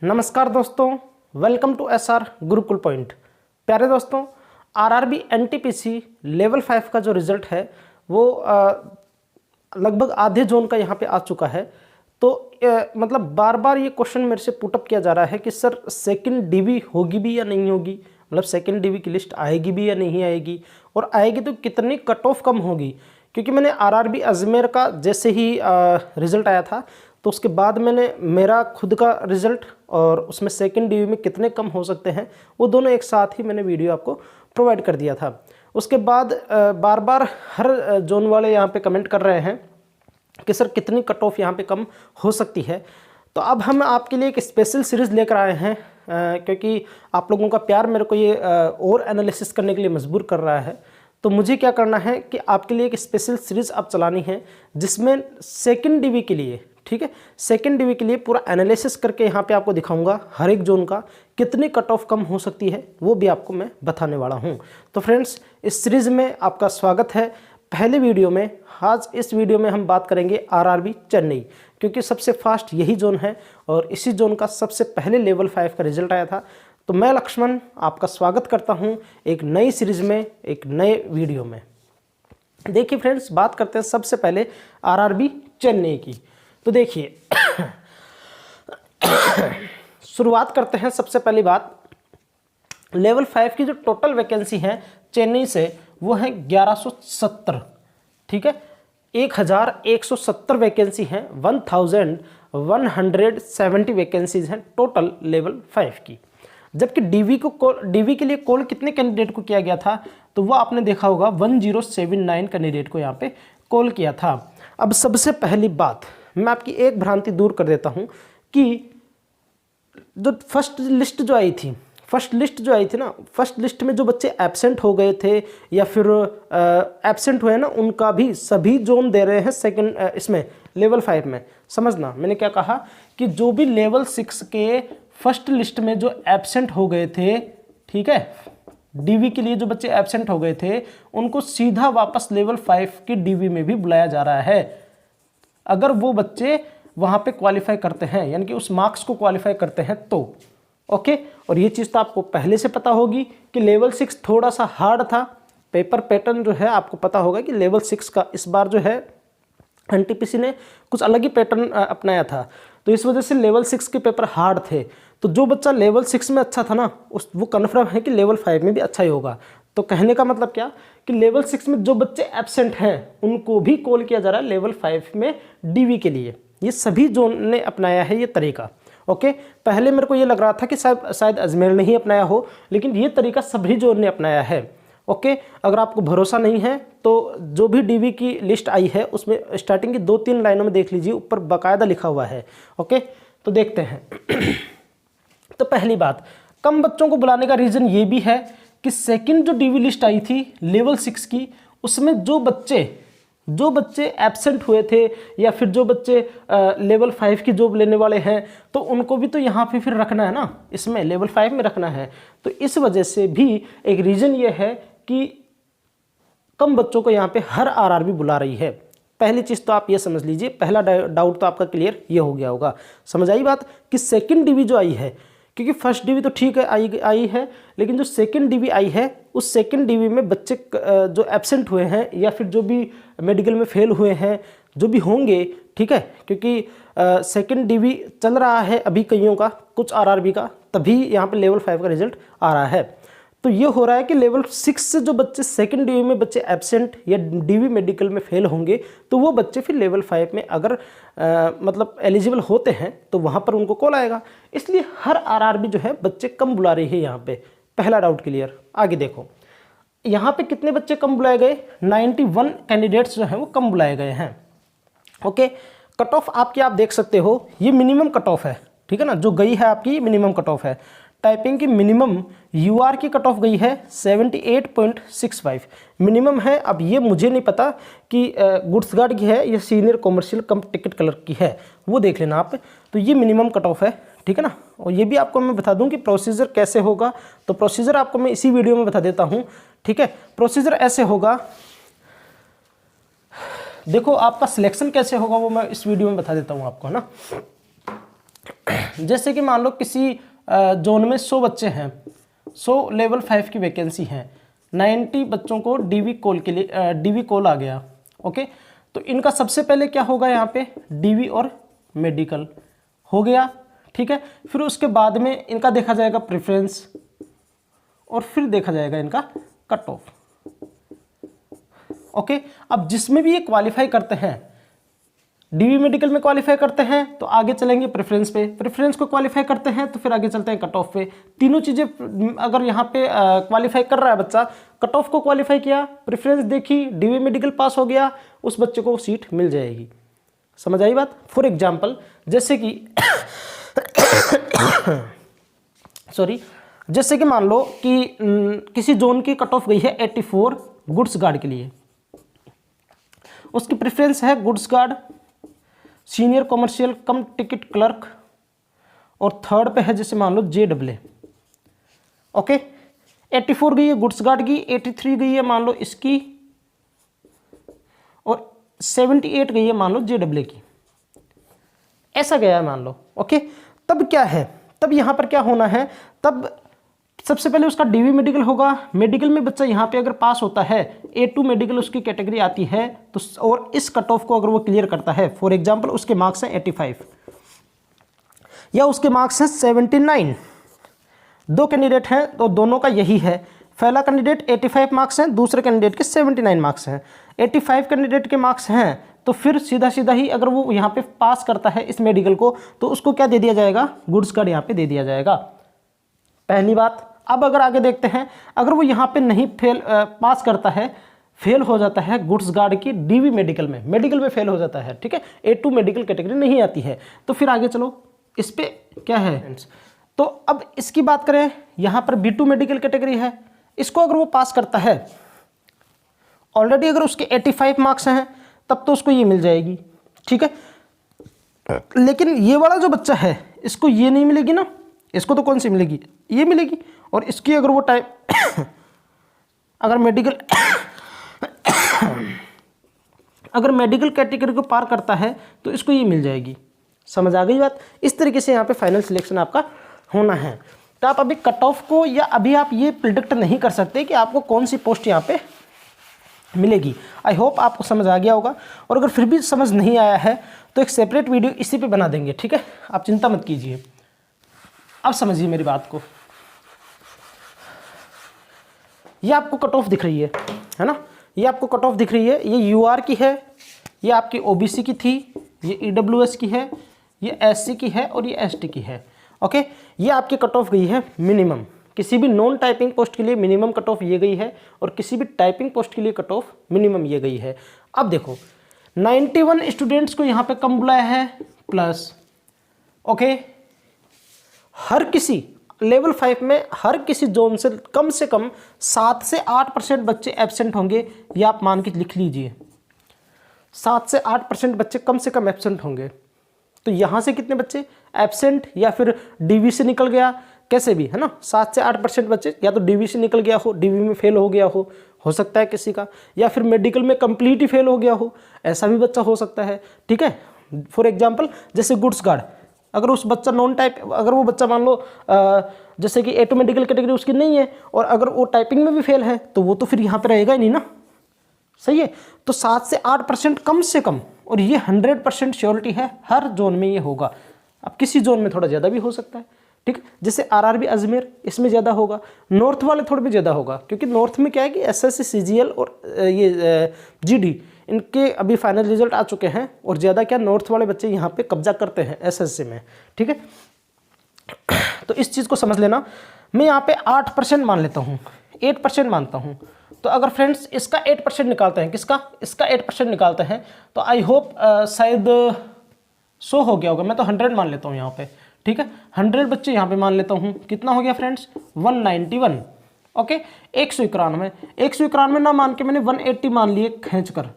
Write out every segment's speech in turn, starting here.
नमस्कार दोस्तों, welcome to SR Gurukul point. प्यारे दोस्तों, आरआरबी एनटीपीसी लेवल 5 का जो रिज़ल्ट है वो लगभग आधे जोन का यहाँ पे आ चुका है। तो मतलब बार बार ये क्वेश्चन मेरे से पुटअप किया जा रहा है कि सर सेकंड डीवी होगी भी या नहीं होगी, मतलब सेकंड डीवी की लिस्ट आएगी भी या नहीं आएगी, और आएगी तो कितनी कट ऑफ कम होगी। क्योंकि मैंने आरआरबी अजमेर का जैसे ही रिज़ल्ट आया था तो उसके बाद मैंने मेरा खुद का रिज़ल्ट और उसमें सेकंड डीवी में कितने कम हो सकते हैं वो दोनों एक साथ ही मैंने वीडियो आपको प्रोवाइड कर दिया था। उसके बाद बार बार हर जोन वाले यहाँ पे कमेंट कर रहे हैं कि सर कितनी कट ऑफ यहाँ पे कम हो सकती है। तो अब हम आपके लिए एक स्पेशल सीरीज़ लेकर आए हैं क्योंकि आप लोगों का प्यार मेरे को ये और एनालिसिस करने के लिए मजबूर कर रहा है। तो मुझे क्या करना है कि आपके लिए एक स्पेशल सीरीज़ अब चलानी है जिसमें सेकंड डीवी के लिए, ठीक है, सेकंड डीवी के लिए पूरा एनालिसिस करके यहाँ पे आपको दिखाऊंगा हर एक जोन का कितनी कट ऑफ कम हो सकती है, वो भी आपको मैं बताने वाला हूँ। तो फ्रेंड्स, इस सीरीज़ में आपका स्वागत है। पहले वीडियो में, आज इस वीडियो में हम बात करेंगे आरआरबी चेन्नई, क्योंकि सबसे फास्ट यही जोन है और इसी जोन का सबसे पहले लेवल 5 का रिजल्ट आया था। तो मैं लक्ष्मण आपका स्वागत करता हूँ एक नई सीरीज़ में, एक नए वीडियो में। देखिए फ्रेंड्स, बात करते हैं सबसे पहले आरआरबी चेन्नई की। तो देखिए शुरुआत करते हैं। सबसे पहली बात, लेवल 5 की जो टोटल वैकेंसी है चेन्नई से वो है 1170, ठीक है, 1170 वैकेंसी हैं, 1170 वैकेंसीज हैं टोटल लेवल 5 की। जबकि डीवी के लिए कॉल कितने कैंडिडेट को किया गया था, तो वो आपने देखा होगा 1079 कैंडिडेट को यहाँ पे कॉल किया था। अब सबसे पहली बात, मैं आपकी एक भ्रांति दूर कर देता हूँ कि जो फर्स्ट लिस्ट जो आई थी ना, फर्स्ट लिस्ट में जो बच्चे एब्सेंट हो गए थे या फिर एब्सेंट हुए ना, उनका भी सभी जोन दे रहे हैं सेकंड इसमें लेवल 5 में। समझना, मैंने क्या कहा कि जो भी लेवल 6 के फर्स्ट लिस्ट में जो एब्सेंट हो गए थे, ठीक है, डीवी के लिए जो बच्चे एब्सेंट हो गए थे उनको सीधा वापस लेवल 5 की डीवी में भी बुलाया जा रहा है, अगर वो बच्चे वहाँ पे क्वालिफाई करते हैं, यानी कि उस मार्क्स को क्वालिफाई करते हैं तो। ओके, और ये चीज़ तो आपको पहले से पता होगी कि लेवल 6 थोड़ा सा हार्ड था। पेपर पैटर्न जो है आपको पता होगा कि लेवल 6 का इस बार जो है एनटीपीसी ने कुछ अलग ही पैटर्न अपनाया था, तो इस वजह से लेवल 6 के पेपर हार्ड थे। तो जो बच्चा लेवल 6 में अच्छा था ना, वो कन्फर्म है कि लेवल 5 में भी अच्छा ही होगा। तो कहने का मतलब क्या कि लेवल 6 में जो बच्चे एब्सेंट हैं उनको भी कॉल किया जा रहा है लेवल 5 में डीवी के लिए। ये सभी जोन ने अपनाया है ये तरीका। ओके, पहले मेरे को ये लग रहा था कि शायद अजमेर ने ही अपनाया हो, लेकिन ये तरीका सभी जोन ने अपनाया है। ओके, अगर आपको भरोसा नहीं है तो जो भी डीवी की लिस्ट आई है उसमें स्टार्टिंग की 2-3 लाइनों में देख लीजिए, ऊपर बाकायदा लिखा हुआ है। ओके, तो देखते हैं। तो पहली बात, कम बच्चों को बुलाने का रीज़न ये भी है कि सेकंड जो डीवी लिस्ट आई थी लेवल 6 की, उसमें जो बच्चे एब्सेंट हुए थे या फिर जो बच्चे लेवल 5 की जॉब लेने वाले हैं, तो उनको भी तो यहाँ पे फिर रखना है ना, इसमें लेवल 5 में रखना है। तो इस वजह से भी एक रीज़न ये है कि कम बच्चों को यहाँ पे हर आरआरबी बुला रही है। पहली चीज़ तो आप ये समझ लीजिए, पहला डाउट तो आपका क्लियर ये हो गया होगा। समझ आई बात कि सेकंड डीवी जो आई है, क्योंकि फर्स्ट डीवी तो ठीक है आई है, लेकिन जो सेकंड डीवी आई है उस सेकंड डीवी में बच्चे जो एब्सेंट हुए हैं या फिर जो भी मेडिकल में फेल हुए हैं, जो भी होंगे, ठीक है, क्योंकि सेकंड डीवी चल रहा है अभी कईयों का, कुछ आरआरबी का, तभी यहाँ पे लेवल 5 का रिजल्ट आ रहा है। तो ये हो रहा है कि लेवल 6 से जो बच्चे सेकंड डीवी में बच्चे एब्सेंट या डीवी मेडिकल में फेल होंगे, तो वो बच्चे फिर लेवल 5 में अगर मतलब एलिजिबल होते हैं तो वहाँ पर उनको कॉल आएगा। इसलिए हर आरआरबी जो है बच्चे कम बुला रही है यहाँ पे। पहला डाउट क्लियर। आगे देखो, यहाँ पे कितने बच्चे कम बुलाए गए, 91 कैंडिडेट्स जो हैं वो कम बुलाए गए हैं। ओके, कट ऑफ आपकी आप देख सकते हो, ये मिनिमम कट ऑफ है, ठीक है ना, जो गई है आपकी मिनिमम कट ऑफ है। टाइपिंग की मिनिमम यूआर की कट ऑफ गई है 78.65 मिनिमम है। अब ये मुझे नहीं पता कि गुड्स गार्ड की है या सीनियर कॉमर्शियल कम टिकट कलर की है, वो देख लेना आप। तो ये मिनिमम कट ऑफ है, ठीक है ना। और ये भी आपको मैं बता दूं कि प्रोसीजर कैसे होगा, तो प्रोसीजर आपको मैं इसी वीडियो में बता देता हूं, ठीक है। प्रोसीजर ऐसे होगा, देखो आपका सिलेक्शन कैसे होगा वो मैं इस वीडियो में बता देता हूं आपको, है ना। जैसे कि मान लो किसी जोन में 100 बच्चे हैं, 100 लेवल 5 की वैकेंसी हैं, 90 बच्चों को डीवी कॉल के लिए डीवी कॉल आ गया। ओके, तो इनका सबसे पहले क्या होगा, यहाँ पे डीवी और मेडिकल हो गया, ठीक है। फिर उसके बाद में इनका देखा जाएगा प्रेफरेंस, और फिर देखा जाएगा इनका कट ऑफ। ओके, अब जिसमें भी ये क्वालिफाई करते हैं, डीवी मेडिकल में क्वालिफाई करते हैं तो आगे चलेंगे प्रेफरेंस पे, प्रेफरेंस को क्वालिफाई करते हैं तो फिर आगे चलते हैं कट ऑफ पे। तीनों चीज़ें अगर यहाँ पे क्वालिफाई कर रहा है बच्चा, कट ऑफ को क्वालिफाई किया, प्रेफरेंस देखी, डीवी मेडिकल पास हो गया, उस बच्चे को सीट मिल जाएगी। समझ आई बात। फॉर एग्जाम्पल जैसे कि सॉरी, जैसे कि मान लो कि किसी जोन की कट ऑफ गई है 84 गुड्स गार्ड के लिए, उसकी प्रेफरेंस है गुड्स गार्ड, सीनियर कॉमर्शियल कम टिकट क्लर्क, और थर्ड पे है जैसे मान लो JAA। ओके, 84 गई है गुड्स गार्ड की, 83 गई है मान लो इसकी, और 78 गई है मान लो JAA की। ऐसा गया है मान लो। ओके, तब क्या है, तब यहाँ पर क्या होना है, तब सबसे पहले उसका डीवी मेडिकल होगा। मेडिकल में बच्चा यहाँ पे अगर पास होता है, A2 मेडिकल उसकी कैटेगरी आती है, तो और इस कट ऑफ को अगर वो क्लियर करता है, फॉर एग्जांपल उसके मार्क्स हैं 85 या उसके मार्क्स हैं 79, दो कैंडिडेट हैं तो दोनों का यही है, पहला कैंडिडेट 85 मार्क्स हैं, दूसरे कैंडिडेट के 79 मार्क्स हैं। 85 कैंडिडेट के मार्क्स हैं तो फिर सीधा सीधा ही अगर वो यहाँ पे पास करता है इस मेडिकल को, तो उसको क्या दे दिया जाएगा, गुड्स कार्ड यहाँ पे दे दिया जाएगा। पहली बात। अब अगर आगे देखते हैं, अगर वो यहाँ पे नहीं पास करता है, फेल हो जाता है गुड्स गार्ड की डीवी मेडिकल में फेल हो जाता है, ठीक है, A2 मेडिकल कैटेगरी नहीं आती है, तो फिर आगे चलो इस पे क्या है। तो अब इसकी बात करें, यहाँ पर B2 मेडिकल कैटेगरी है, इसको अगर वो पास करता है ऑलरेडी, अगर उसके 85 मार्क्स हैं तब तो उसको ये मिल जाएगी, ठीक है। लेकिन ये वाला जो बच्चा है इसको ये नहीं मिलेगी ना, इसको तो कौन सी मिलेगी, ये मिलेगी। और इसकी अगर वो टाइप अगर मेडिकल कैटेगरी को पार करता है तो इसको ये मिल जाएगी। समझ आ गई बात। इस तरीके से यहाँ पे फाइनल सिलेक्शन आपका होना है। तो आप अभी कट ऑफ को या अभी आप ये प्रिडिक्ट नहीं कर सकते कि आपको कौन सी पोस्ट यहाँ पे मिलेगी। आई होप आपको समझ आ गया होगा, और अगर फिर भी समझ नहीं आया है तो एक सेपरेट वीडियो इसी पे बना देंगे, ठीक है, आप चिंता मत कीजिए। अब समझिए मेरी बात को, ये आपको कट ऑफ दिख रही है ना, ये आपको कट ऑफ दिख रही है, ये UR की है, ये आपकी OBC की थी, ये EWS की है, ये SC की है, और ये ST की है। ओके, ये आपकी कट ऑफ गई है मिनिमम, किसी भी नॉन टाइपिंग पोस्ट के लिए मिनिमम कट ऑफ ये गई है, और किसी भी टाइपिंग पोस्ट के लिए कट ऑफ मिनिमम ये गई है। अब देखो 91 स्टूडेंट्स को यहाँ पे कम बुलाया है प्लस, ओके, हर किसी लेवल 5 में हर किसी जोन से कम 7 से 8% बच्चे एब्सेंट होंगे, ये आप मान के लिख लीजिए, 7 से 8% बच्चे कम से कम एब्सेंट होंगे। तो यहाँ से कितने बच्चे एब्सेंट, या फिर डीवी से निकल गया, कैसे भी है ना, 7 से 8% बच्चे या तो डीवी से निकल गया हो, डीवी में फेल हो गया हो सकता है किसी का, या फिर मेडिकल में कंप्लीट ही फेल हो गया हो, ऐसा भी बच्चा हो सकता है, ठीक है। फॉर एग्जांपल जैसे गुड्स गार्ड, अगर उस बच्चा नॉन टाइप, अगर वो बच्चा मान लो जैसे कि A2 मेडिकल कैटेगरी उसकी नहीं है, और अगर वो टाइपिंग में भी फेल है, तो वो तो फिर यहाँ पे रहेगा ही नहीं ना, सही है। तो 7 से 8% कम से कम, और ये 100% श्योरिटी है, हर जोन में ये होगा। अब किसी जोन में थोड़ा ज़्यादा भी हो सकता है, ठीक है, जैसे RRB अजमेर, इसमें ज़्यादा होगा, नॉर्थ वाले थोड़े भी ज़्यादा होगा, क्योंकि नॉर्थ में क्या है कि SSC CGL और ये GD इनके अभी फाइनल रिजल्ट आ चुके हैं, और ज़्यादा क्या नॉर्थ वाले बच्चे यहाँ पे कब्जा करते हैं SSC में, ठीक है। तो इस चीज़ को समझ लेना। मैं यहाँ पे 8% मान लेता हूँ, 8% मानता हूँ। तो अगर फ्रेंड्स इसका 8% निकालते हैं, किसका, इसका 8% निकालते हैं, तो आई होप शायद 100 हो गया होगा, मैं तो 100 मान लेता हूँ यहाँ पे, ठीक है। 100 बच्चे यहाँ पे मान लेता हूँ, कितना हो गया फ्रेंड्स 191, ओके। 191 ना मान के मैंने 180 मान लिए खींच कर।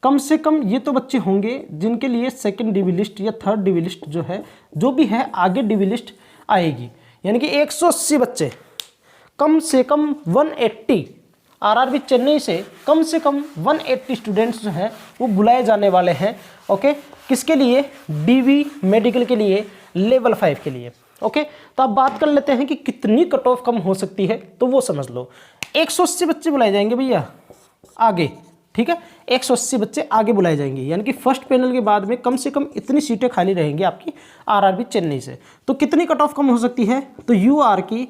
कम से कम ये तो बच्चे होंगे जिनके लिए सेकंड डीवी लिस्ट या थर्ड डीवी लिस्ट जो है, जो भी है आगे डीवी लिस्ट आएगी, यानी कि 180 बच्चे, कम से कम 180 RRB चेन्नई से कम 180 स्टूडेंट्स जो हैं वो बुलाए जाने वाले हैं, ओके। किसके लिए, डीवी मेडिकल के लिए, लेवल 5 के लिए। ओके, तो अब बात कर लेते हैं कि कितनी कट ऑफ कम हो सकती है, तो वो समझ लो। 180 बच्चे बुलाए जाएंगे भैया आगे, ठीक है, 180 बच्चे आगे बुलाए जाएंगे, यानी कि फर्स्ट पैनल के बाद में कम से कम इतनी सीटें खाली रहेंगी आपकी आरआरबी चेन्नई से। तो कितनी कट ऑफ कम हो सकती है, तो यूआर की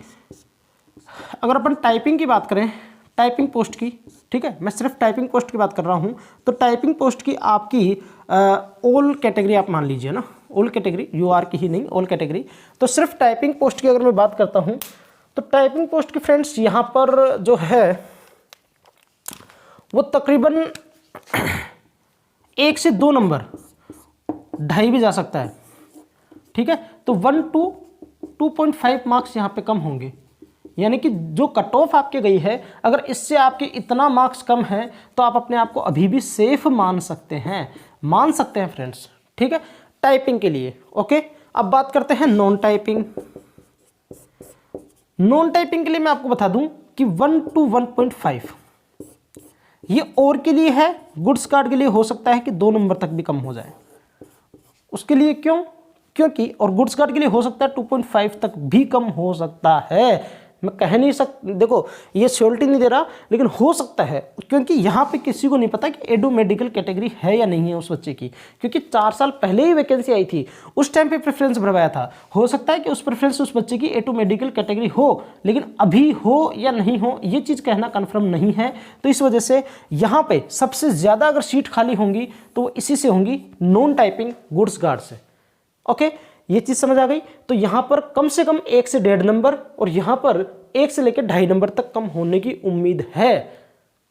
अगर अपन टाइपिंग की बात करें, टाइपिंग पोस्ट की, ठीक है, मैं सिर्फ टाइपिंग पोस्ट की बात कर रहा हूँ, तो टाइपिंग पोस्ट की आपकी ऑल कैटेगरी आप मान लीजिए ना, ऑल कैटेगरी, यूआर की ही नहीं, ऑल कैटेगरी। तो सिर्फ टाइपिंग पोस्ट की अगर मैं बात करता हूँ, तो टाइपिंग पोस्ट की फ्रेंड्स यहाँ पर जो है वो तकरीबन 1 से 2 नंबर, 2.5 भी जा सकता है, ठीक है। तो 1 to 2.5 मार्क्स यहाँ पे कम होंगे, यानी कि जो कट ऑफ आपके गई है, अगर इससे आपके इतना मार्क्स कम है तो आप अपने आप को अभी भी सेफ मान सकते हैं फ्रेंड्स, ठीक है, टाइपिंग के लिए। ओके, अब बात करते हैं नॉन टाइपिंग। नॉन टाइपिंग के लिए मैं आपको बता दूं कि 1 to 1.5 ये और के लिए है, गुड्स कार्ड के लिए हो सकता है कि 2 नंबर तक भी कम हो जाए। उसके लिए क्योंकि और गुड्स कार्ड के लिए हो सकता है 2.5 तक भी कम हो सकता है। मैं कह नहीं सकता, देखो ये श्योरिटी नहीं दे रहा, लेकिन हो सकता है, क्योंकि यहाँ पे किसी को नहीं पता कि एडू मेडिकल कैटेगरी है या नहीं है उस बच्चे की, क्योंकि 4 साल पहले ही वैकेंसी आई थी, उस टाइम पे प्रेफरेंस भरवाया था। हो सकता है कि उस प्रेफरेंस उस बच्चे की एडू मेडिकल कैटेगरी हो, लेकिन अभी हो या नहीं हो ये चीज़ कहना कन्फर्म नहीं है। तो इस वजह से यहाँ पे सबसे ज़्यादा अगर सीट खाली होंगी तो वो इसी से होंगी, नॉन टाइपिंग गुड्स गार्ड से। ओके, ये चीज समझ आ गई। तो यहां पर कम से कम 1 से 1.5 नंबर और यहां पर 1 से लेकर 2.5 नंबर तक कम होने की उम्मीद है।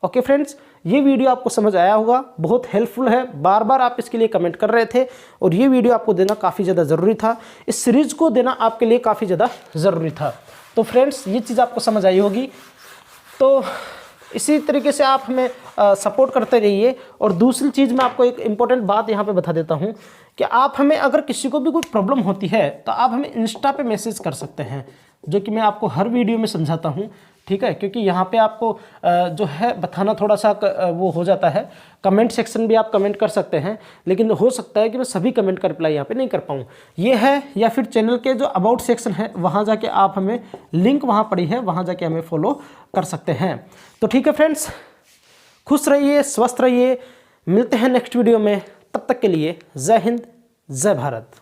ओके फ्रेंड्स, ये वीडियो आपको समझ आया होगा, बहुत हेल्पफुल है, बार बार आप इसके लिए कमेंट कर रहे थे और ये वीडियो आपको देना काफ़ी ज़्यादा ज़रूरी था, इस सीरीज को देना आपके लिए काफ़ी ज़्यादा ज़रूरी था। तो फ्रेंड्स, ये चीज़ आपको समझ आई होगी, तो इसी तरीके से आप हमें सपोर्ट करते रहिए। और दूसरी चीज़ मैं आपको एक इम्पॉर्टेंट बात यहाँ पे बता देता हूँ कि आप हमें, अगर किसी को भी कोई प्रॉब्लम होती है तो आप हमें इंस्टा पे मैसेज कर सकते हैं, जो कि मैं आपको हर वीडियो में समझाता हूँ, ठीक है, क्योंकि यहाँ पे आपको जो है बताना थोड़ा सा वो हो जाता है। कमेंट सेक्शन भी आप कमेंट कर सकते हैं, लेकिन हो सकता है कि मैं सभी कमेंट का रिप्लाई यहाँ पे नहीं कर पाऊँ, ये है। या फिर चैनल के जो अबाउट सेक्शन है वहाँ जाके आप हमें, लिंक वहाँ पड़ी है, वहाँ जाके हमें फॉलो कर सकते हैं। तो ठीक है फ्रेंड्स, खुश रहिए, स्वस्थ रहिए, मिलते हैं नेक्स्ट वीडियो में, तब तक के लिए जय हिंद, जय भारत।